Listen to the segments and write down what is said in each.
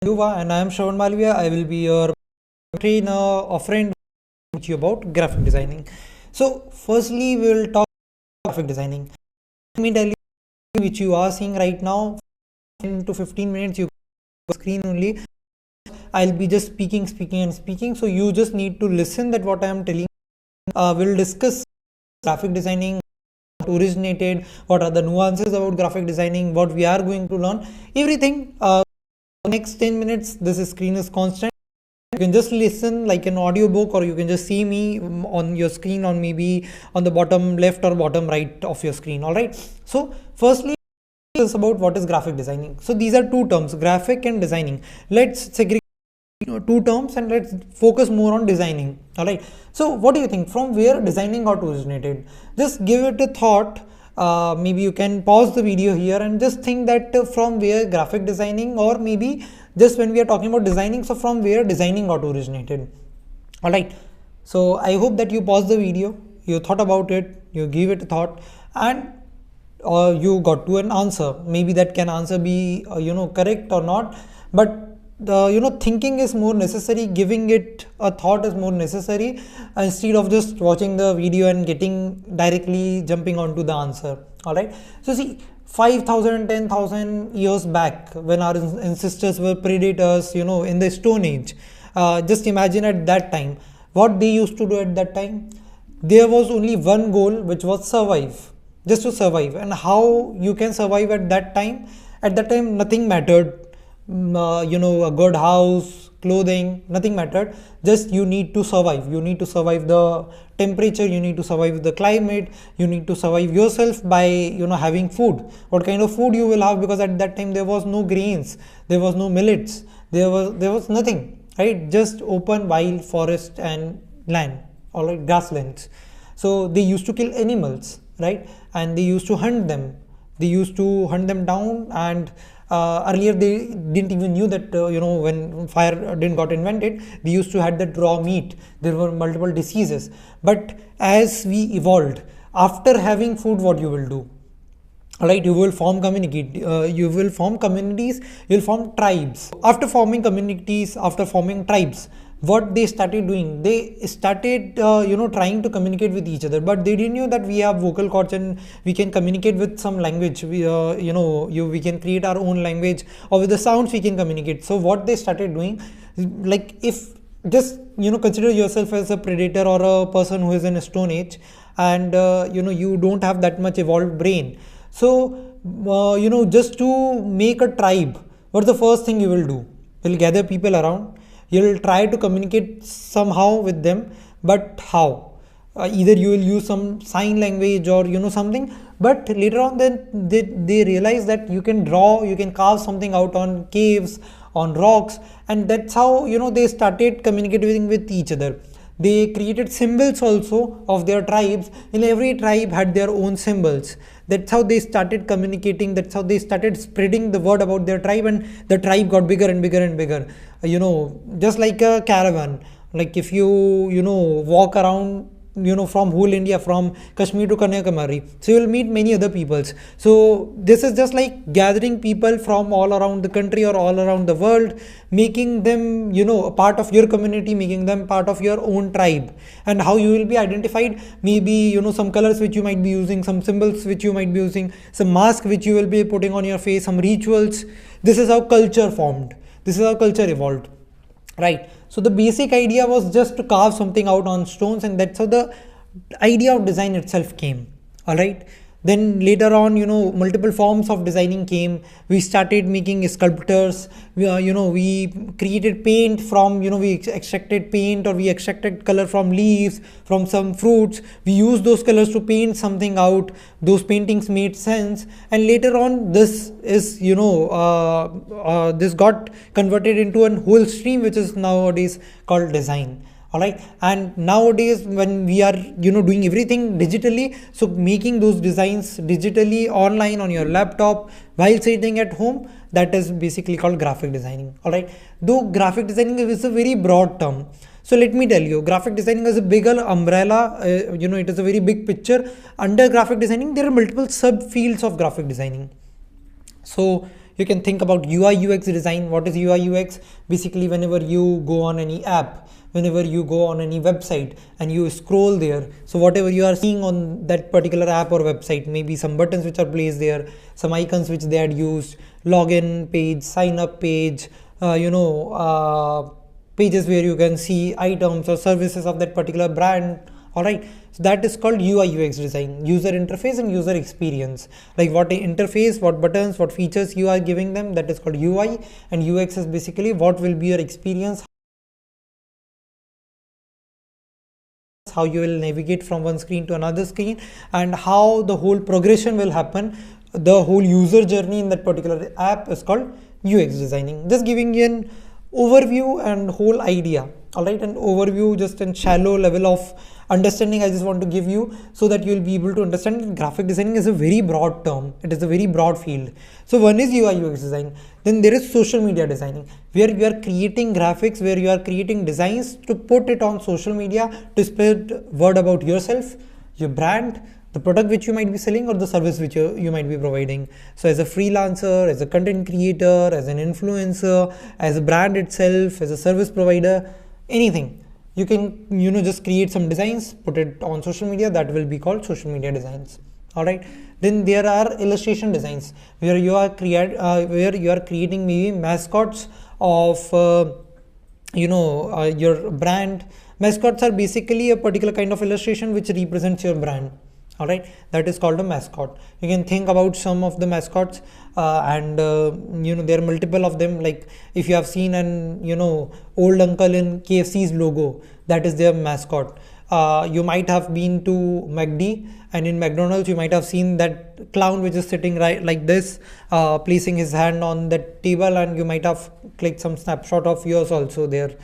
Youvah, and I am Shravan Malviya. I will be your trainer or friend with you about graphic designing. So, firstly, we will talk about graphic designing. Let me tell you, which you are seeing right now, 10 to 15 minutes, you screen only. I'll be just speaking. So, you just need to listen that what I am telling. We'll discuss graphic designing, what originated, what are the nuances about graphic designing, what we are going to learn, everything. Next 10 minutes, this screen is constant. You can just listen like an audiobook, or you can just see me on your screen, on maybe on the bottom left or bottom right of your screen. All right. So firstly, is about what is graphic designing. So these are two terms, graphic and designing. Let's segregate two terms and let's focus more on designing. All right. So what do you think? From where designing got originated? Just give it a thought. Maybe you can pause the video here and just think that from where graphic designing, or maybe just when we are talking about designing, so from where designing got originated. All right. So I hope that you pause the video, you thought about it, you give it a thought, and you got to an answer. Maybe that can answer be correct or not, but the thinking is more necessary, giving it a thought is more necessary, instead of just watching the video and getting directly jumping onto the answer. All right. So see, 5,000 10,000 years back, when our ancestors were predators, in the Stone Age, just imagine at that time what they used to do. At that time there was only one goal, which was survive, just to survive. And how you can survive at that time? At that time nothing mattered. A good house, clothing, nothing mattered. Just you need to survive. You need to survive the temperature, you need to survive the climate, you need to survive yourself by having food. What kind of food you will have? Because at that time there was no grains, there was no millets, there was nothing, right? Just open wild forest and land, all right, grasslands. So they used to kill animals, right? And they used to hunt them. They used to hunt them down, and earlier they didn't even knew that when fire didn't got invented, they used to had that raw meat. There were multiple diseases. But as we evolved, after having food, what you will do? All right, you will form communities, you will form tribes. After forming communities, after forming tribes, what they started doing, they started trying to communicate with each other. But they didn't know that we have vocal cords and we can communicate with some language. We we can create our own language, or with the sounds we can communicate. So what they started doing, like, if just consider yourself as a predator or a person who is in a Stone Age, and you don't have that much evolved brain. So just to make a tribe, what's the first thing you will do? You'll gather people around, you'll try to communicate somehow with them. But how? Either you will use some sign language or something. But later on, then they realize that you can draw, you can carve something out on caves, on rocks, and that's how they started communicating with each other. They created symbols also of their tribes, and every tribe had their own symbols. That's how they started communicating. That's how they started spreading the word about their tribe, and the tribe got bigger and bigger and bigger. Just like a caravan. Like if you walk around from whole India, from Kashmir to Kanyakumari, so you will meet many other peoples. So this is just like gathering people from all around the country or all around the world, making them a part of your community, making them part of your own tribe. And how you will be identified? Maybe some colors which you might be using, some symbols which you might be using, some mask which you will be putting on your face, some rituals. This is how culture formed, this is how culture evolved, right? So the basic idea was just to carve something out on stones, and that's how the idea of design itself came. All right. Then later on, multiple forms of designing came. We started making sculptures. We created paint from, we extracted paint, or we extracted color from leaves, from some fruits. We used those colors to paint something out. Those paintings made sense. And later on, this is, this got converted into a whole stream, which is nowadays called design. All right. And nowadays, when we are doing everything digitally, so making those designs digitally online on your laptop while sitting at home, that is basically called graphic designing. All right. Though graphic designing is a very broad term, so let me tell you, graphic designing is a bigger umbrella. It is a very big picture. Under graphic designing, there are multiple subfields of graphic designing. So You can think about UI UX design. What is UI UX? Basically, whenever you go on any app, whenever you go on any website and you scroll there, so whatever you are seeing on that particular app or website, maybe some buttons which are placed there, some icons which they had used, login page, sign up page, pages where you can see items or services of that particular brand. All right, so that is called UI UX design, user interface and user experience. Like what interface, what buttons, what features you are giving them, that is called UI, and UX is basically what will be your experience, how you will navigate from one screen to another screen, and how the whole progression will happen. The whole user journey in that particular app is called UX designing. Just giving you an overview and whole idea. All right, an overview, just a shallow level of understanding I just want to give you, so that you will be able to understand that graphic designing is a very broad term. It is a very broad field. So one is UI UX design. Then there is social media designing, where you are creating graphics, where you are creating designs to put it on social media to spread word about yourself, your brand, the product which you might be selling, or the service which you might be providing. So as a freelancer, as a content creator, as an influencer, as a brand itself, as a service provider, anything, you can just create some designs, put it on social media. That will be called social media designs. All right, then there are illustration designs, where you are creating maybe mascots of your brand. Mascots are basically a particular kind of illustration which represents your brand. All right, that is called a mascot. You can think about some of the mascots, and there are multiple of them. Like if you have seen an old uncle in KFC's logo, that is their mascot. You might have been to McD, and in McDonald's you might have seen that clown which is sitting right like this, placing his hand on that table, and you might have clicked some snapshot of yours also there,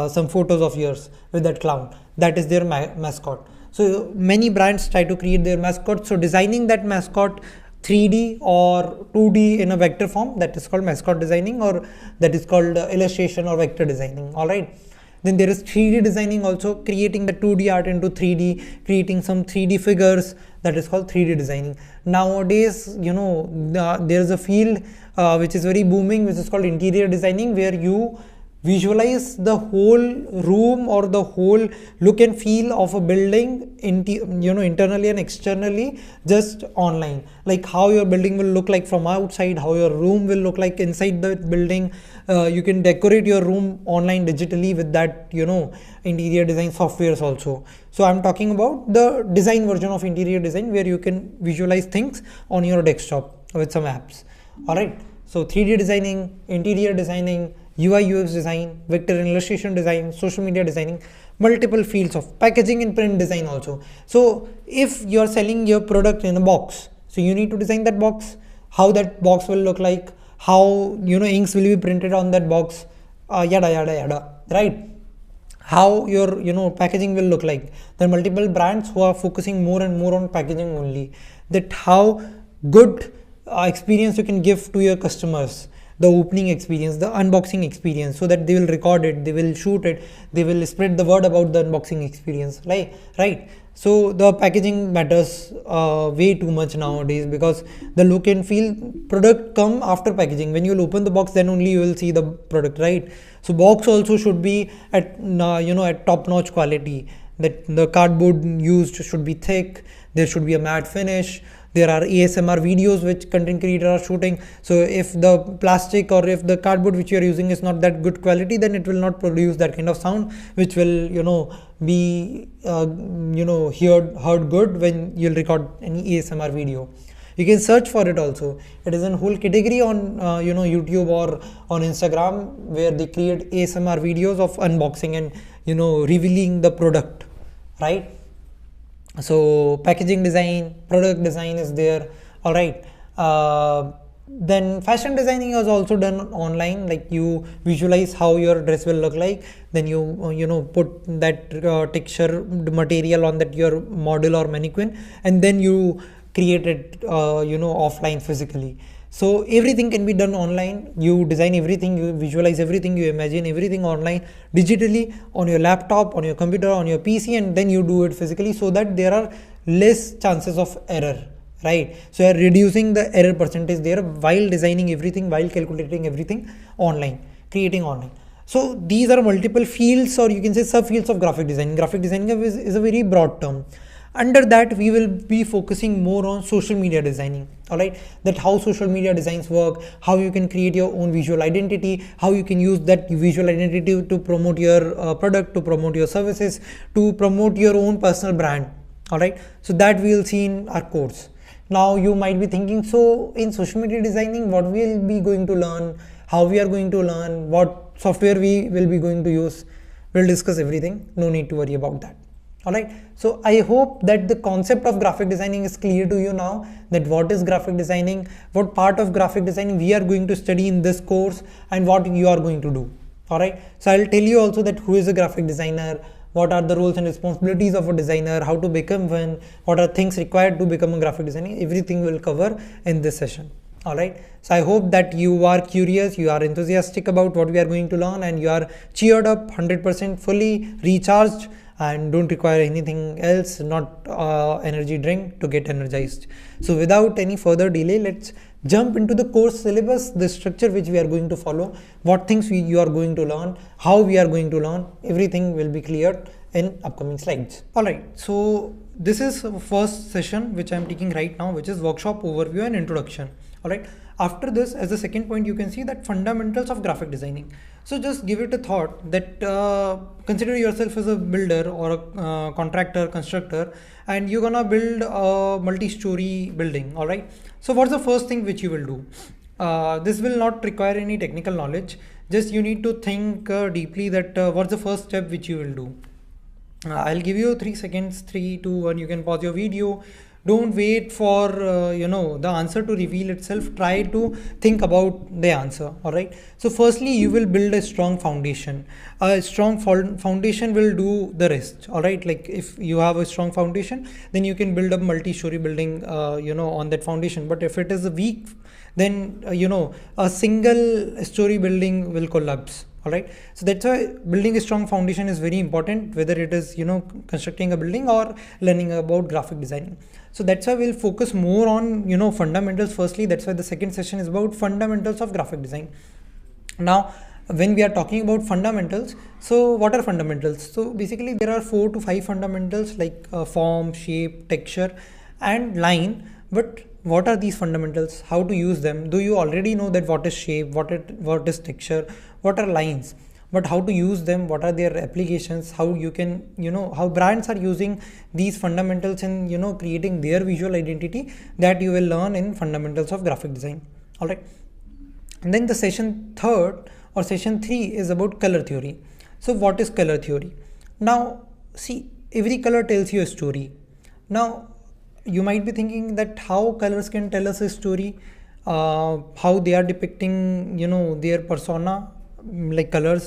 some photos of yours with that clown. That is their mascot. So many brands try to create their mascot. So designing that mascot 3D or 2D in a vector form, that is called mascot designing, or that is called illustration or vector designing. All right. Then there is 3D designing also, creating the 2D art into 3D, creating some 3D figures, that is called 3D designing. Nowadays, there is a field which is very booming, which is called interior designing, where you visualize the whole room or the whole look and feel of a building internally and externally, just online, like how your building will look like from outside, how your room will look like inside the building. You can decorate your room online digitally with that interior design softwares also. So I'm talking about the design version of interior design, where you can visualize things on your desktop with some apps. All right, so 3D designing, interior designing, UI UX design, vector and illustration design, social media designing, multiple fields of packaging and print design also. So if you are selling your product in a box, so you need to design that box, how that box will look like, how inks will be printed on that box, yada yada yada, right? How your packaging will look like. There are multiple brands who are focusing more and more on packaging only, that how good experience you can give to your customers, the opening experience, the unboxing experience, so that they will record it, they will shoot it, they will spread the word about the unboxing experience, right? So the packaging matters way too much nowadays, because the look and feel product come after packaging. When you will open the box, then only you will see the product, right? So box also should be at at top notch quality, that the cardboard used should be thick, there should be a matte finish. There are ASMR videos which content creators are shooting. So if the plastic or if the cardboard which you are using is not that good quality, then it will not produce that kind of sound which will be heard good when you'll record any ASMR video. You can search for it also. It is a whole category on YouTube or on Instagram, where they create ASMR videos of unboxing and revealing the product, right? So packaging design, product design is there. All right. Then fashion designing is also done online, like you visualize how your dress will look like, then you put that texture material on that your model or mannequin, and then you create it offline physically. So everything can be done online. You design everything, you visualize everything, you imagine everything online, digitally, on your laptop, on your computer, on your PC, and then you do it physically, so that there are less chances of error, right? So you're reducing the error percentage there while designing everything, while calculating everything online, creating online. So these are multiple fields, or you can say subfields of graphic design. Graphic design is a very broad term. Under that, we will be focusing more on social media designing. All right, that how social media designs work, how you can create your own visual identity, how you can use that visual identity to promote your product, to promote your services, to promote your own personal brand. All right, so that we will see in our course. Now you might be thinking, so in social media designing, what we will be going to learn, how we are going to learn, what software we will be going to use. We'll discuss everything. No need to worry about that. All right, so I hope that the concept of graphic designing is clear to you now, that what is graphic designing, what part of graphic designing we are going to study in this course, and what you are going to do. All right, so I'll tell you also that who is a graphic designer, what are the roles and responsibilities of a designer, how to become one, what are things required to become a graphic designer. Everything will cover in this session. All right, so I hope that you are curious, you are enthusiastic about what we are going to learn, and you are cheered up, 100% fully recharged, and don't require anything else, not energy drink to get energized. So without any further delay, let's jump into the course syllabus, the structure which we are going to follow, what things you are going to learn, how we are going to learn. Everything will be cleared in upcoming slides. All right, so this is first session which I am taking right now, which is workshop overview and introduction. All right, after this, as the second point, you can see that fundamentals of graphic designing. So just give it a thought that consider yourself as a builder or a contractor, constructor, and you're gonna build a multi-story building. All right, so what's the first thing which you will do? This will not require any technical knowledge, just you need to think deeply that what's the first step which you will do. I'll give you 3 seconds, 3, 2, 1. You can pause your video. Don't wait for the answer to reveal itself. Try to think about the answer. All right, so firstly you will build a strong foundation. A strong foundation will do the rest. All right, like if you have a strong foundation, then you can build a multi-story building on that foundation. But if it is weak, then a single story building will collapse. All right, so that's why building a strong foundation is very important, whether it is constructing a building or learning about graphic designing. So that's why we'll focus more on fundamentals firstly. That's why the second session is about fundamentals of graphic design. Now when we are talking about fundamentals, so what are fundamentals? So basically there are 4 to 5 fundamentals, like form, shape, texture and line. But what are these fundamentals? How to use them? Do you already know that what is shape, what is texture, what are lines? But how to use them? What are their applications? How you can how brands are using these fundamentals in creating their visual identity, that you will learn in fundamentals of graphic design. All right, and then the session 3 is about color theory. So what is color theory? Now see, every color tells you a story. Now you might be thinking that how colors can tell us a story, how they are depicting their persona. Like color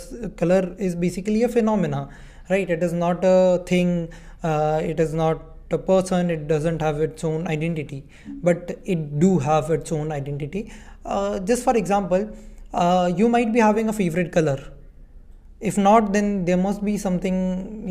is basically a phenomena, right? It is not a thing, it is not a person, it doesn't have its own identity, but it do have its own identity. Just for example, you might be having a favorite color. If not, then there must be something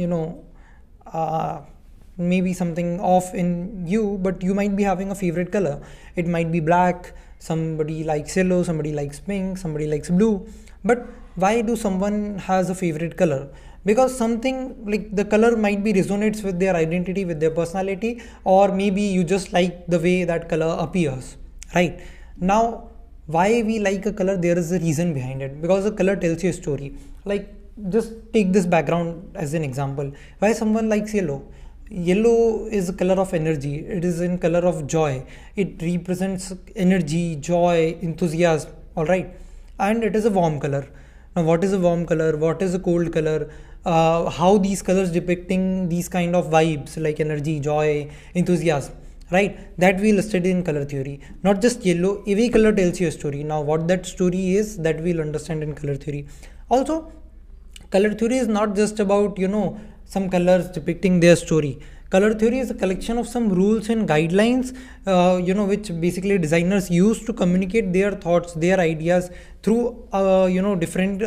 maybe something off in you, but you might be having a favorite color. It might be black, somebody likes yellow, somebody likes pink, somebody likes blue. But why do someone has a favorite color? Because something like the color might be resonates with their identity, with their personality, or maybe you just like the way that color appears, right? Now why we like a color, there is a reason behind it, because the color tells you a story. Like just take this background as an example. Why someone likes yellow? Yellow is a color of energy. It is in color of joy. It represents energy, joy, enthusiasm. All right, and it is a warm color. Now what is a warm color, what is a cold color, how these colors depicting these kind of vibes like energy, joy, enthusiasm, right? That we'll study in color theory. Not just yellow, every color tells you a story. Now what that story is, that we'll understand in color theory. Also color theory is not just about some colors depicting their story. Color theory is a collection of some rules and guidelines, which basically designers use to communicate their thoughts, their ideas through, different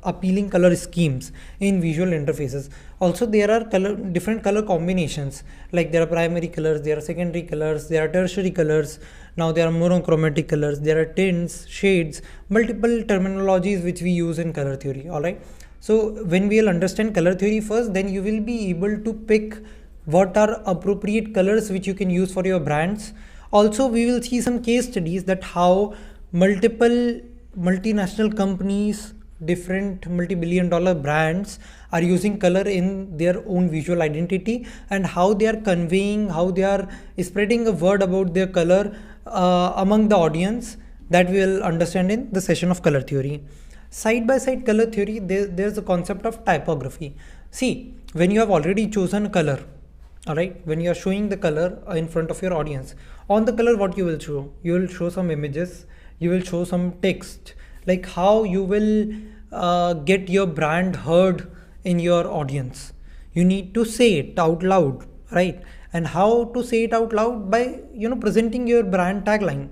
appealing color schemes in visual interfaces. Also, there are different color combinations, like there are primary colors, there are secondary colors, there are tertiary colors. Now there are monochromatic colors, there are tints, shades, multiple terminologies which we use in color theory. All right. So when we'll understand color theory first, then you will be able to pick what are appropriate colors which you can use for your brands. Also, we will see some case studies that how multiple multinational companies, different multi-billion dollar brands are using color in their own visual identity, and how they are conveying, how they are spreading a word about their color among the audience. That we will understand in the session of color theory. Side by side color theory, there's a concept of typography. See, when you have already chosen a color, all right, when you are showing the color in front of your audience, on the color what you will show? You will show some images, you will show some text, like how you will get your brand heard in your audience. You need to say it out loud, right? And how to say it out loud? By presenting your brand tagline,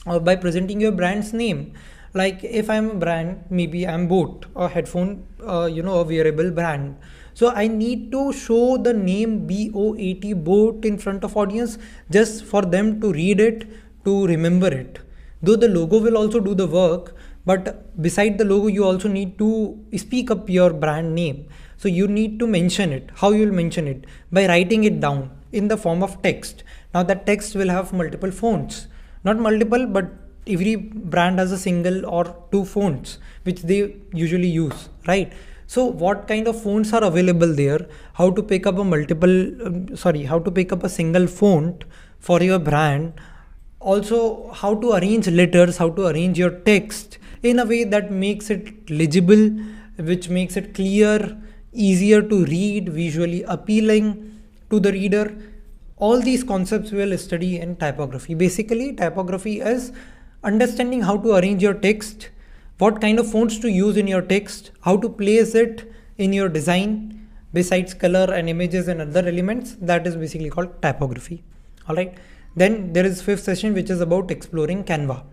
or by presenting your brand's name. Like if I'm a brand, maybe I'm Boat, a headphone, a wearable brand. So I need to show the name BOAT, Boat, in front of audience, just for them to read it, to remember it. Though the logo will also do the work, but beside the logo, you also need to speak up your brand name. So you need to mention it. How you will mention it? By writing it down in the form of text. Now that text will have multiple fonts, not multiple, but every brand has a single or two fonts which they usually use, right? So what kind of fonts are available there? How to pick up how to pick up a single font for your brand? Also, how to arrange letters, how to arrange your text in a way that makes it legible, which makes it clear, easier to read, visually appealing to the reader. All these concepts we will study in typography. Basically, typography is understanding how to arrange your text, what kind of fonts to use in your text, how to place it in your design, besides color and images and other elements. That is basically called typography. All right. Then there is fifth session, which is about exploring Canva.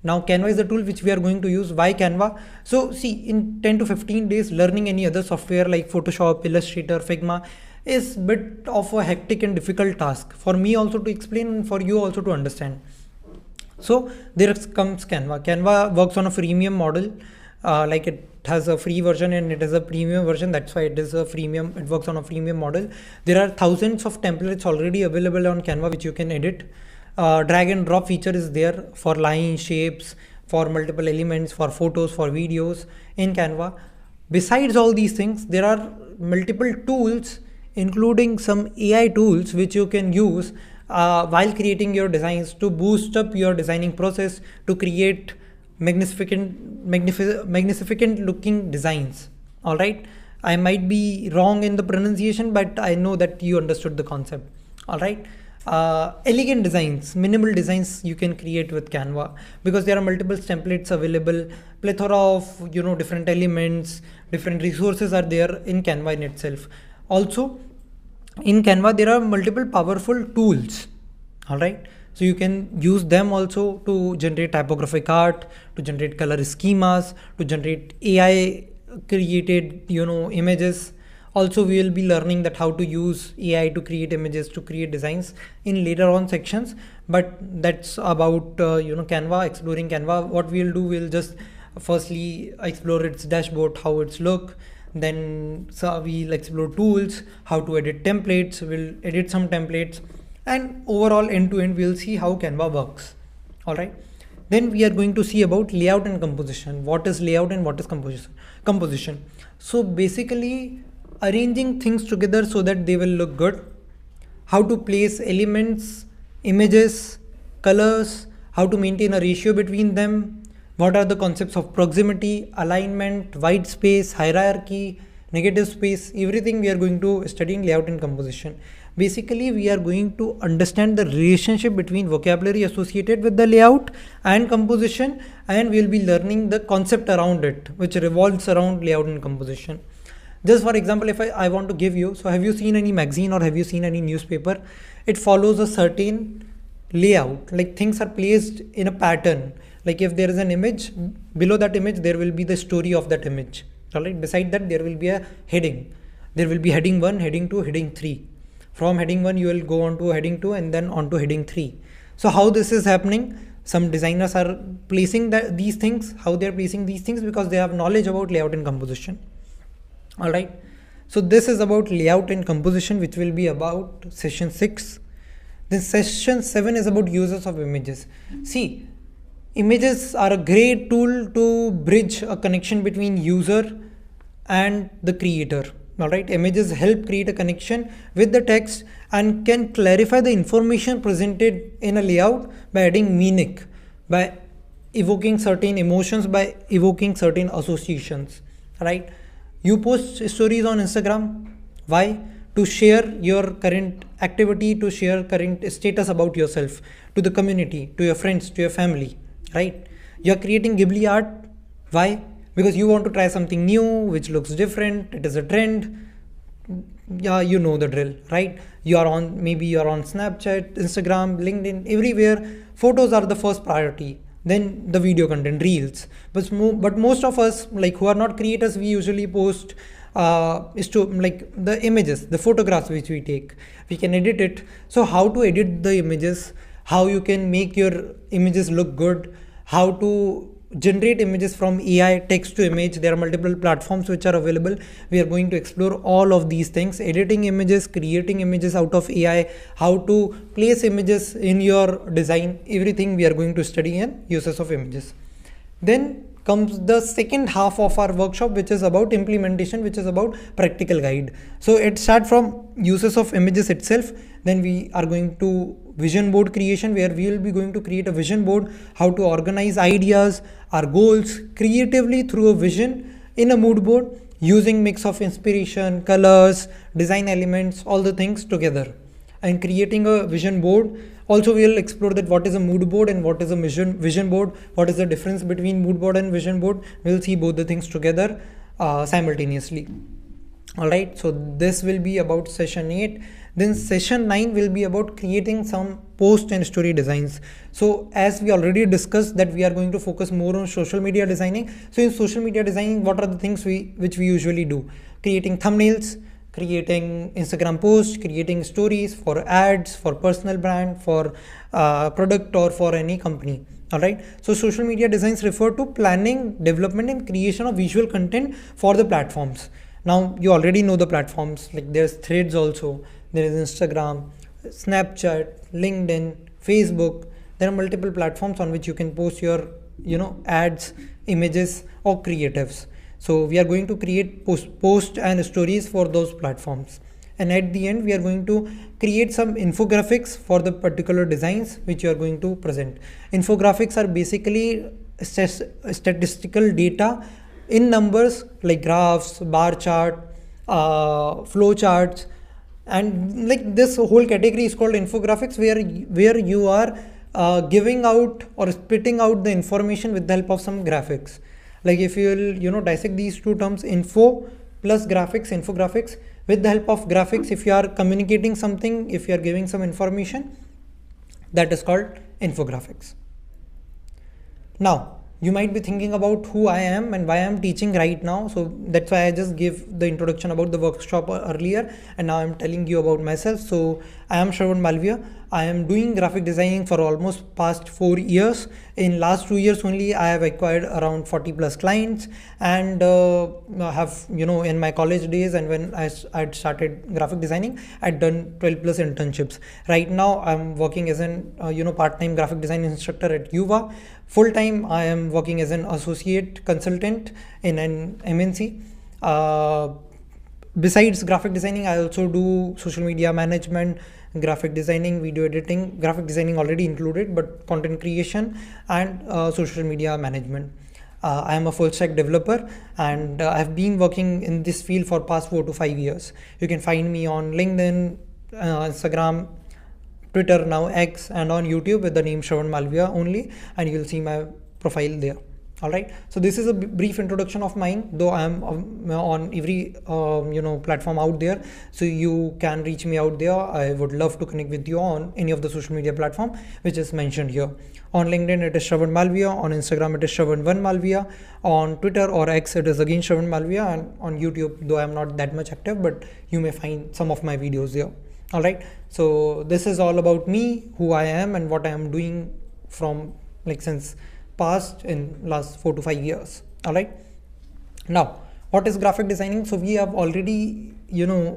Now Canva is the tool which we are going to use. Why Canva? So see, in 10 to 15 days, learning any other software like Photoshop, Illustrator, Figma is a bit of a hectic and difficult task for me also to explain, and for you also to understand. So there comes Canva. Canva works on a freemium model, like it has a free version and it has a premium version. That's why it is a freemium. It works on a freemium model. There are thousands of templates already available on Canva which you can edit. Drag and drop feature is there for lines, shapes, for multiple elements, for photos, for videos in Canva. Besides all these things, there are multiple tools, including some AI tools which you can use while creating your designs to boost up your designing process, to create magnificent looking designs. All right, I might be wrong in the pronunciation, but I know that you understood the concept. All right. Elegant designs, minimal designs you can create with Canva, because there are multiple templates available, plethora of different elements, different resources are there in Canva in itself. Also in Canva there are multiple powerful tools. All right, so you can use them also to generate typographic art, to generate color schemas, to generate AI created images. Also we will be learning that how to use AI to create images, to create designs in later on sections, but that's about Canva, exploring Canva. What we'll do, we'll just firstly explore its dashboard, how it's look. Then we'll explore tools, how to edit templates. We'll edit some templates, and overall end to end we'll see how Canva works. All right. Then we are going to see about layout and composition. What is layout and what is composition? So basically arranging things together so that they will look good. How to place elements, images, colors, how to maintain a ratio between them. What are the concepts of proximity, alignment, white space, hierarchy, negative space, everything we are going to study in layout and composition. Basically, we are going to understand the relationship between vocabulary associated with the layout and composition, and we'll be learning the concept around it, which revolves around layout and composition. Just for example, if I want to give you, so have you seen any magazine or have you seen any newspaper? It follows a certain layout, like things are placed in a pattern. Like if there is an image, below that image there will be the story of that image. All right, beside that there will be a heading. There will be heading 1, heading 2, heading 3. From heading 1 you will go on to heading 2 and then on to heading 3. So how this is happening? Some designers are placing these things. How they are placing these things? Because they have knowledge about layout and composition. All right, so this is about layout and composition, which will be about session 6. Then session 7 is about uses of images. See, images are a great tool to bridge a connection between user and the creator. All right, images help create a connection with the text and can clarify the information presented in a layout by adding meaning, by evoking certain emotions, by evoking certain associations. Right, you post stories on Instagram. Why? To share your current activity, to share current status about yourself to the community, to your friends, to your family. Right, you are creating Ghibli art. Why? Because you want to try something new which looks different. It is a trend. Yeah, you know the drill, right? Maybe you're on Snapchat, Instagram, LinkedIn, everywhere. Photos are the first priority, then the video content, reels. But most of us, like who are not creators, we usually post is to like the images, the photographs which we take. We can edit it. So how to edit the images, how you can make your images look good, how to generate images from AI, text to image. There are multiple platforms which are available. We are going to explore all of these things: editing images, creating images out of AI, how to place images in your design. Everything we are going to study in uses of images. Then comes the second half of our workshop, which is about implementation, which is about practical guide. So it starts from uses of images itself. Then we are going to vision board creation, where we will be going to create a vision board, how to organize ideas, our goals creatively through a vision in a mood board, using mix of inspiration, colors, design elements, all the things together, and creating a vision board. Also, we will explore that what is a mood board and what is a vision board, what is the difference between mood board and vision board. We will see both the things together simultaneously. All right, so this will be about session 8. Then session 9 will be about creating some post and story designs. So as we already discussed that we are going to focus more on social media designing. So in social media designing, what are the things which we usually do? Creating thumbnails, creating Instagram posts, creating stories for ads, for personal brand, for product, or for any company. All right, so social media designs refer to planning, development and creation of visual content for the platforms. Now you already know the platforms, like there's Threads also, there is Instagram, Snapchat, LinkedIn, Facebook. There are multiple platforms on which you can post your ads, images or creatives. So we are going to create post and stories for those platforms, and at the end we are going to create some infographics for the particular designs which you are going to present. Infographics are basically statistical data in numbers, like graphs, bar chart, flow charts, and like this whole category is called infographics, where you are giving out or spitting out the information with the help of some graphics. Like if you will dissect these two terms, info plus graphics, infographics, with the help of graphics, if you are communicating something, if you are giving some information, that is called infographics. Now you might be thinking about who I am and why I am teaching right now. So that's why I just gave the introduction about the workshop earlier, and now I'm telling you about myself. So I am Shravan Malviya. I am doing graphic designing for almost past 4 years. In last 2 years only, I have acquired around 40 plus clients, and have in my college days and when I had started graphic designing, I'd done 12 plus internships. Right now I'm working as an part-time graphic design instructor at Youvah. Full time I am working as an associate consultant in an MNC. Besides graphic designing, I also do social media management, graphic designing, video editing, graphic designing already included, but content creation and social media management. I am a full stack developer, and I have been working in this field for past 4 to 5 years. You can find me on LinkedIn, Instagram, Twitter, now X, and on YouTube with the name Shravan Malviya only, and you'll see my profile there. All right, so this is a brief introduction of mine, though I am on every platform out there, so you can reach me out there. I would love to connect with you on any of the social media platform which is mentioned here. On LinkedIn it is Shravan Malviya, on Instagram it is Shravan1 Malviya, on Twitter or X it is again Shravan Malviya, and on YouTube, though I am not that much active, but you may find some of my videos there. All right, so this is all about me, who I am and what I am doing from since past in last 4 to 5 years. All right, now what is graphic designing? So we have already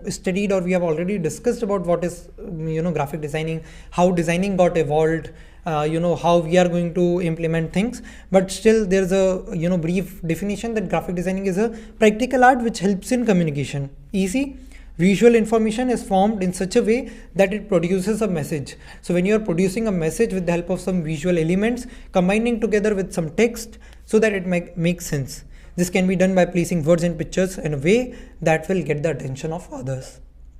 studied, or we have already discussed about what is graphic designing, how designing got evolved, how we are going to implement things. But still there's a brief definition that graphic designing is a practical art which helps in communication. Easy. Visual information is formed in such a way that it produces a message. So when you are producing a message with the help of some visual elements, combining together with some text so that it makes sense. This can be done by placing words and pictures in a way that will get the attention of others,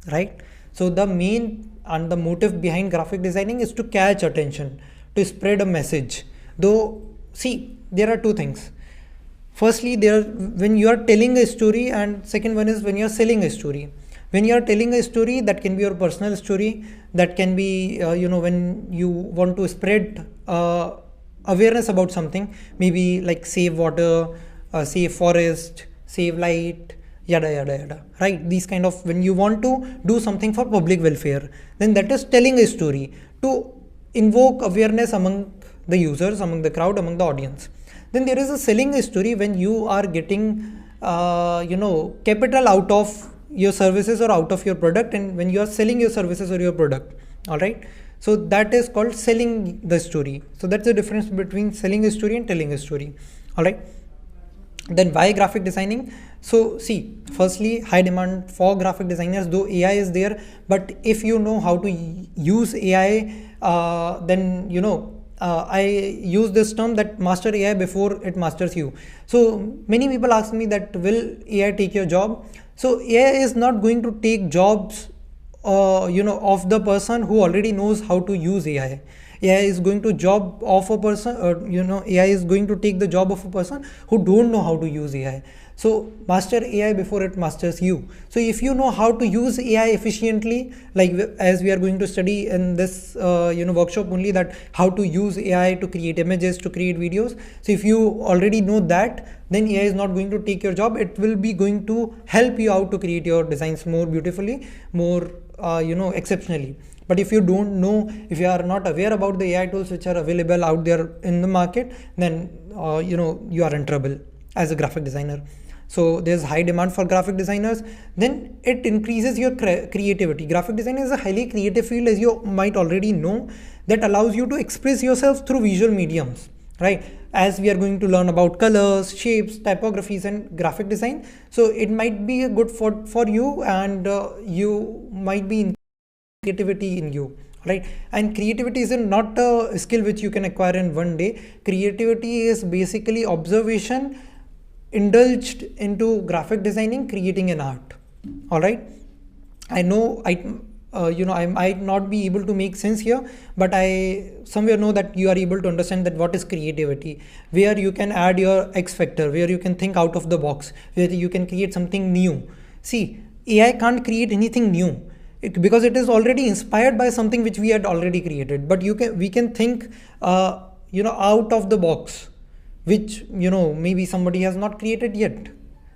right? So the main and the motive behind graphic designing is to catch attention, to spread a message. Though, see, there are two things. Firstly, when you are telling a story, and second one is when you are selling a story. When you are telling a story, that can be your personal story, that can be when you want to spread awareness about something, maybe like save water, save forest, save light, yada yada yada, right? These kind of, when you want to do something for public welfare, then that is telling a story to invoke awareness among the users, among the crowd, among the audience. Then there is a selling a story, when you are getting capital out of your services or out of your product, and when you are selling your services or your product. All right, so that is called selling the story. So that's the difference between selling a story and telling a story. All right, then why graphic designing? So see, firstly, high demand for graphic designers, though AI is there, but if you know how to use AI, then I use this term that master AI before it masters you. So many people ask me that will AI take your job? So AI is not going to take jobs of the person who already knows how to use AI. AI is going to job of a person, AI is going to take the job of a person who don't know how to use AI. So master AI before it masters you. So if you know how to use AI efficiently, like as we are going to study in this workshop only, that how to use AI to create images, to create videos. So if you already know that, then AI is not going to take your job. It will be going to help you out to create your designs more beautifully, more exceptionally. But if you don't know, if you are not aware about the AI tools which are available out there in the market, then you are in trouble as a graphic designer. So there's high demand for graphic designers. Then it increases your creativity. Graphic design is a highly creative field, as you might already know, that allows you to express yourself through visual mediums, right? As we are going to learn about colors, shapes, typographies, and graphic design. So it might be a good for you, and you might be in creativity in you, right? And creativity is not a skill which you can acquire in one day. Creativity is basically observation indulged into graphic designing, creating an art. All right, I know I might not be able to make sense here, but I somewhere know that you are able to understand that what is creativity, where you can add your X factor, where you can think out of the box, where you can create something new. See, AI can't create anything new, because it is already inspired by something which we had already created. But we can think out of the box, which maybe somebody has not created yet.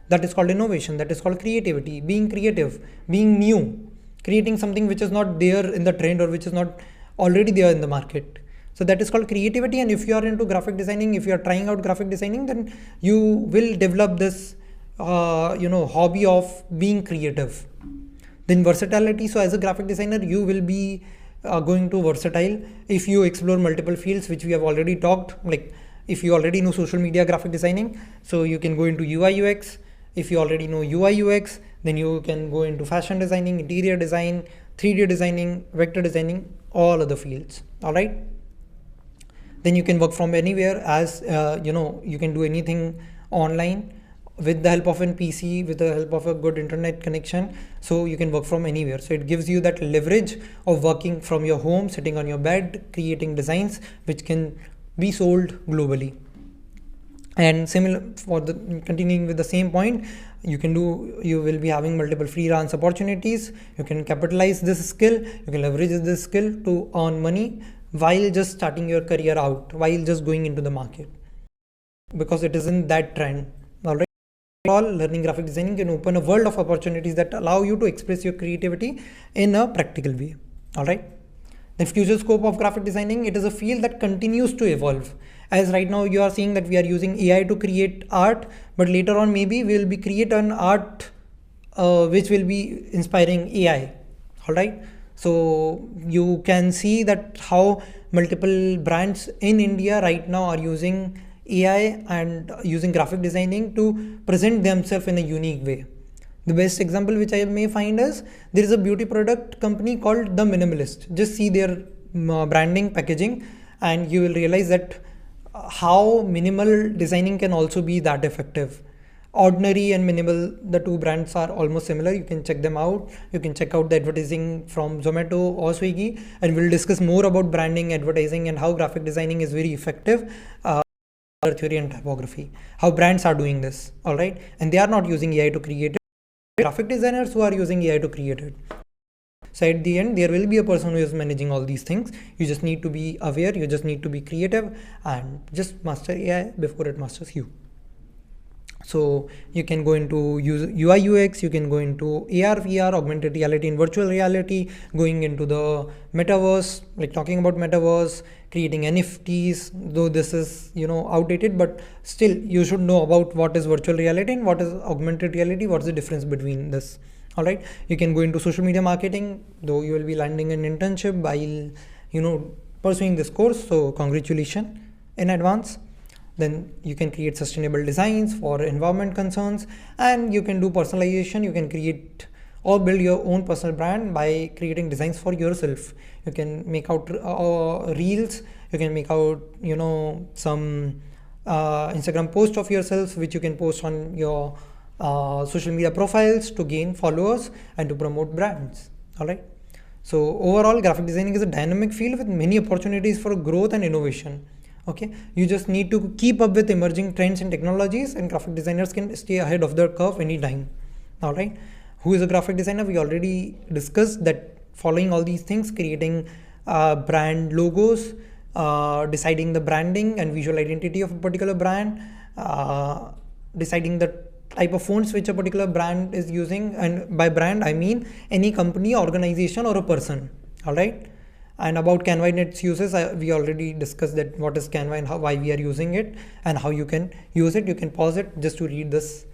That is called innovation, that is called creativity, being creative, being new, creating something which is not there in the trend, or which is not already there in the market. So that is called creativity. And if you are into graphic designing, if you are trying out graphic designing, then you will develop this hobby of being creative. Then versatility. So as a graphic designer, you will be going to versatile if you explore multiple fields, which we have already talked. Like if you already know social media graphic designing, so you can go into UI UX. If you already know UI UX, then you can go into fashion designing, interior design, 3D designing, vector designing, all other fields. All right, then you can work from anywhere, as you can do anything online with the help of an PC, with the help of a good internet connection. So you can work from anywhere. So it gives you that leverage of working from your home, sitting on your bed, creating designs which can be sold globally. And similar for the continuing with the same point, you will be having multiple freelance opportunities. You can capitalize this skill, you can leverage this skill to earn money while just starting your career out, while just going into the market, because it is in that trend. All right, all learning graphic designing can open a world of opportunities that allow you to express your creativity in a practical way. All right, the future scope of graphic designing, it is a field that continues to evolve. As right now you are seeing that we are using AI to create art, but later on maybe we will be create an art which will be inspiring AI. All right, so you can see that how multiple brands in India right now are using AI and using graphic designing to present themselves in a unique way. The best example which I may find is there is a beauty product company called The Minimalist. Just see their branding, packaging, and you will realize that how minimal designing can also be that effective. Ordinary and Minimal, the two brands are almost similar. You can check them out. You can check out the advertising from Zomato or Swiggy, and we'll discuss more about branding, advertising, and how graphic designing is very effective. Theory and typography, how brands are doing this. All right, and they are not using AI to create it. Graphic designers who are using AI to create it. So at the end, there will be a person who is managing all these things. You just need to be aware, you just need to be creative, and just master AI before it masters you. So you can go into UI UX, you can go into AR VR, augmented reality and virtual reality, going into the metaverse, like talking about metaverse, creating NFTs, though this is outdated, but still you should know about what is virtual reality and what is augmented reality, what's the difference between this. All right, you can go into social media marketing, though you will be landing an internship while pursuing this course, so congratulations in advance. Then you can create sustainable designs for environment concerns, and you can do personalization. You can create or build your own personal brand by creating designs for yourself. You can make out reels, you can make out some Instagram post of yourself, which you can post on your social media profiles to gain followers and to promote brands. All right, so overall graphic designing is a dynamic field with many opportunities for growth and innovation. Okay, you just need to keep up with emerging trends and technologies, and graphic designers can stay ahead of the curve anytime. All right, who is a graphic designer? We already discussed that. Following all these things, creating brand logos, deciding the branding and visual identity of a particular brand, deciding the type of fonts which a particular brand is using, and by brand I mean any company, organization, or a person. All right, and about Canva and its uses, we already discussed that what is Canva and why we are using it and how you can use it. You can pause it just to read this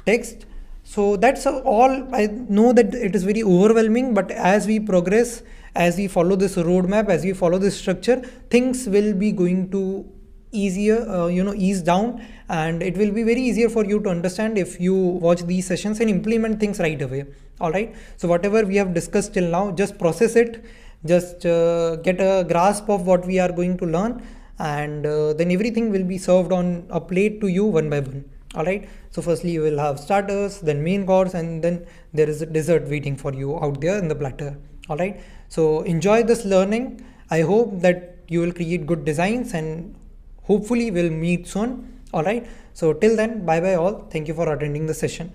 text. So that's all. I know that it is very overwhelming, but as we progress, as we follow this roadmap, as we follow this structure, things will be going to easier, ease down, and it will be very easier for you to understand if you watch these sessions and implement things right away. All right, so whatever we have discussed till now, just process it, just get a grasp of what we are going to learn, and then everything will be served on a plate to you one by one. All right, so firstly you will have starters, then main course, and then there is a dessert waiting for you out there in the platter. All right, so enjoy this learning. I hope that you will create good designs, and hopefully we'll meet soon. All right, so till then, bye bye all. Thank you for attending the session.